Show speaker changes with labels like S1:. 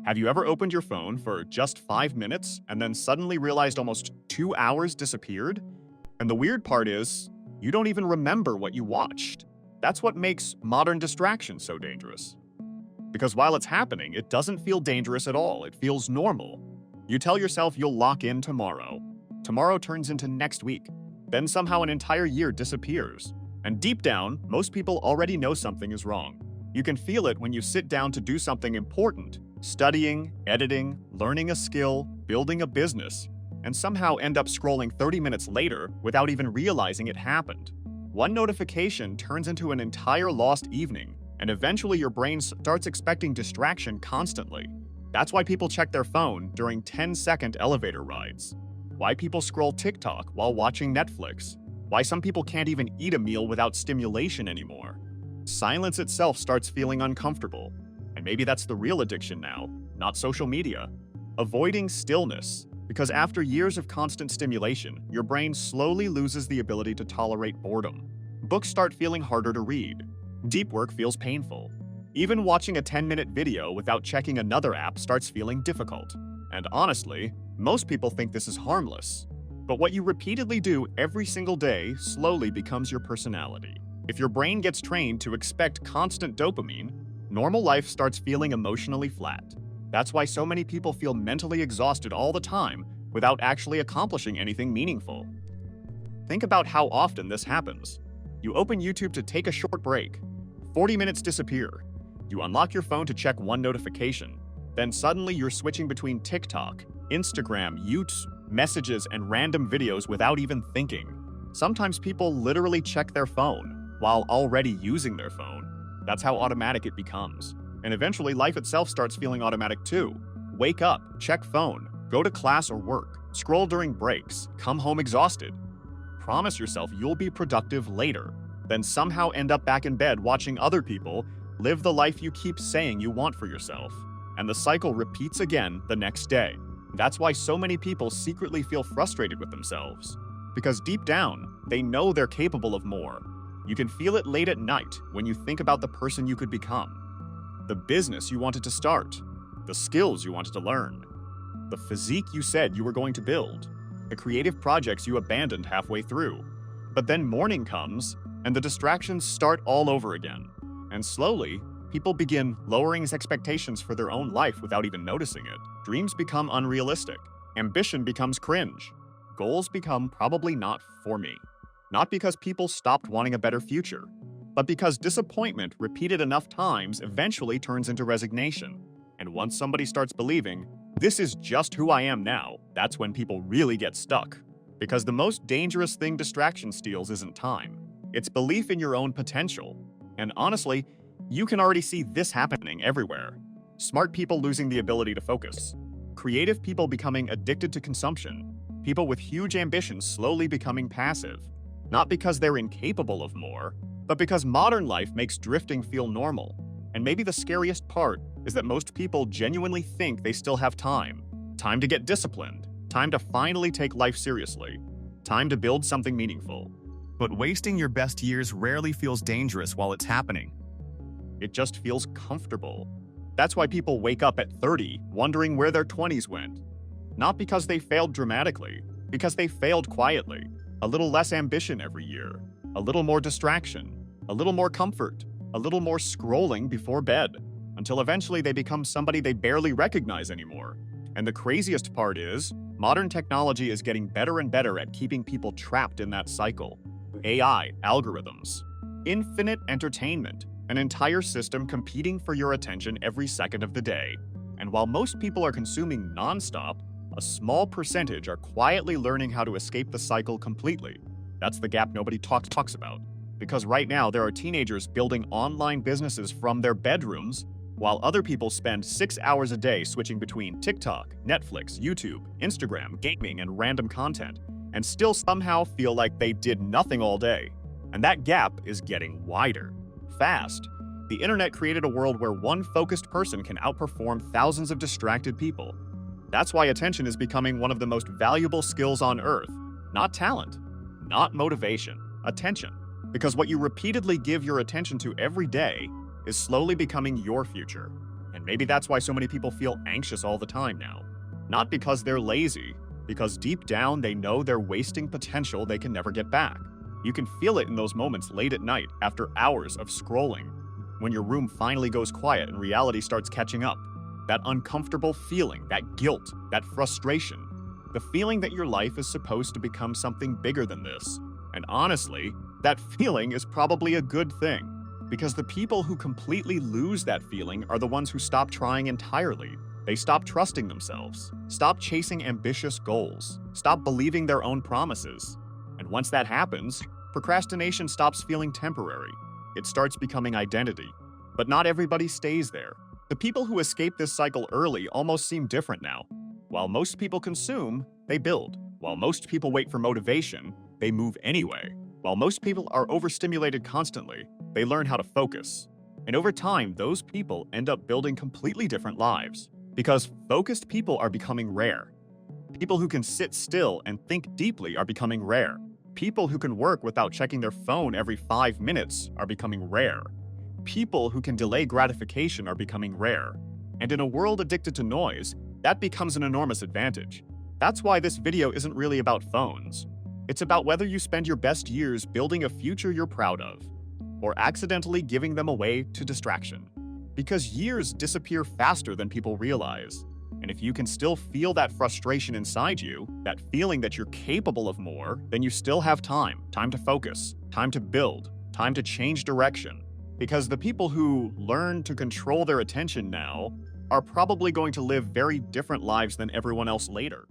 S1: Have you ever opened your phone for just 5 minutes and then suddenly realized almost 2 hours disappeared? And the weird part is, you don't even remember what you watched. That's what makes modern distraction so dangerous. Because while it's happening, it doesn't feel dangerous at all. It feels normal. You tell yourself you'll lock in tomorrow. Tomorrow turns into next week. Then somehow an entire year disappears. And deep down, most people already know something is wrong. You can feel it when you sit down to do something important, studying, editing, learning a skill, building a business, and somehow end up scrolling 30 minutes later without even realizing it happened. One notification turns into an entire lost evening, and eventually your brain starts expecting distraction constantly. That's why people check their phone during 10-second elevator rides. Why people scroll TikTok while watching Netflix. Why some people can't even eat a meal without stimulation anymore. Silence itself starts feeling uncomfortable. And maybe that's the real addiction now, not social media. Avoiding stillness. Because after years of constant stimulation, your brain slowly loses the ability to tolerate boredom. Books start feeling harder to read. Deep work feels painful. Even watching a 10-minute video without checking another app starts feeling difficult. And honestly, most people think this is harmless. But what you repeatedly do every single day slowly becomes your personality. If your brain gets trained to expect constant dopamine, normal life starts feeling emotionally flat. That's why so many people feel mentally exhausted all the time without actually accomplishing anything meaningful. Think about how often this happens. You open YouTube to take a short break. 40 minutes disappear. You unlock your phone to check one notification. Then suddenly you're switching between TikTok, Instagram, YouTube, messages, and random videos without even thinking. Sometimes people literally check their phone while already using their phone. That's how automatic it becomes. And eventually life itself starts feeling automatic too. Wake up, check phone, go to class or work, scroll during breaks, come home exhausted. Promise yourself you'll be productive later, then somehow end up back in bed watching other people live the life you keep saying you want for yourself. And the cycle repeats again the next day. That's why so many people secretly feel frustrated with themselves. Because deep down, they know they're capable of more. You can feel it late at night when you think about the person you could become, the business you wanted to start, the skills you wanted to learn, the physique you said you were going to build, the creative projects you abandoned halfway through. But then morning comes, and the distractions start all over again. And slowly, people begin lowering expectations for their own life without even noticing it. Dreams become unrealistic. Ambition becomes cringe. Goals become probably not for me. Not because people stopped wanting a better future, but because disappointment repeated enough times eventually turns into resignation. And once somebody starts believing, this is just who I am now, that's when people really get stuck. Because the most dangerous thing distraction steals isn't time. It's belief in your own potential. And honestly, you can already see this happening everywhere. Smart people losing the ability to focus. Creative people becoming addicted to consumption. People with huge ambitions slowly becoming passive. Not because they're incapable of more, but because modern life makes drifting feel normal. And maybe the scariest part is that most people genuinely think they still have time. Time to get disciplined. Time to finally take life seriously. Time to build something meaningful. But wasting your best years rarely feels dangerous while it's happening. It just feels comfortable. That's why people wake up at 30 wondering where their 20s went. Not because they failed dramatically, because they failed quietly. A little less ambition every year, a little more distraction, a little more comfort, a little more scrolling before bed, until eventually they become somebody they barely recognize anymore. And the craziest part is, modern technology is getting better and better at keeping people trapped in that cycle. AI, algorithms, infinite entertainment, an entire system competing for your attention every second of the day. And while most people are consuming nonstop, a small percentage are quietly learning how to escape the cycle completely. That's the gap nobody talks about. Because right now, there are teenagers building online businesses from their bedrooms, while other people spend 6 hours a day switching between TikTok, Netflix, YouTube, Instagram, gaming, and random content, and still somehow feel like they did nothing all day. And that gap is getting wider, fast. The internet created a world where one focused person can outperform thousands of distracted people. That's why attention is becoming one of the most valuable skills on earth. Not talent, not motivation, attention. Because what you repeatedly give your attention to every day is slowly becoming your future. And And maybe that's why so many people feel anxious all the time now. Not because they're lazy, because deep down they know they're wasting potential they can never get back. You can feel it in those moments late at night after hours of scrolling, when your room finally goes quiet and reality starts catching up. That uncomfortable feeling, that guilt, that frustration, the feeling that your life is supposed to become something bigger than this. And honestly, that feeling is probably a good thing, because the people who completely lose that feeling are the ones who stop trying entirely. They stop trusting themselves, stop chasing ambitious goals, stop believing their own promises. And once that happens, procrastination stops feeling temporary. It starts becoming identity. But not everybody stays there. The people who escape this cycle early almost seem different now. While most people consume, they build. While most people wait for motivation, they move anyway. While most people are overstimulated constantly, they learn how to focus. And over time, those people end up building completely different lives. Because focused people are becoming rare. People who can sit still and think deeply are becoming rare. People who can work without checking their phone every 5 minutes are becoming rare. People who can delay gratification are becoming rare. And in a world addicted to noise, that becomes an enormous advantage. That's why this video isn't really about phones. It's about whether you spend your best years building a future you're proud of, or accidentally giving them away to distraction. Because years disappear faster than people realize. And if you can still feel that frustration inside you, that feeling that you're capable of more, then you still have time to focus, time to build, time to change direction. Because the people who learn to control their attention now are probably going to live very different lives than everyone else later.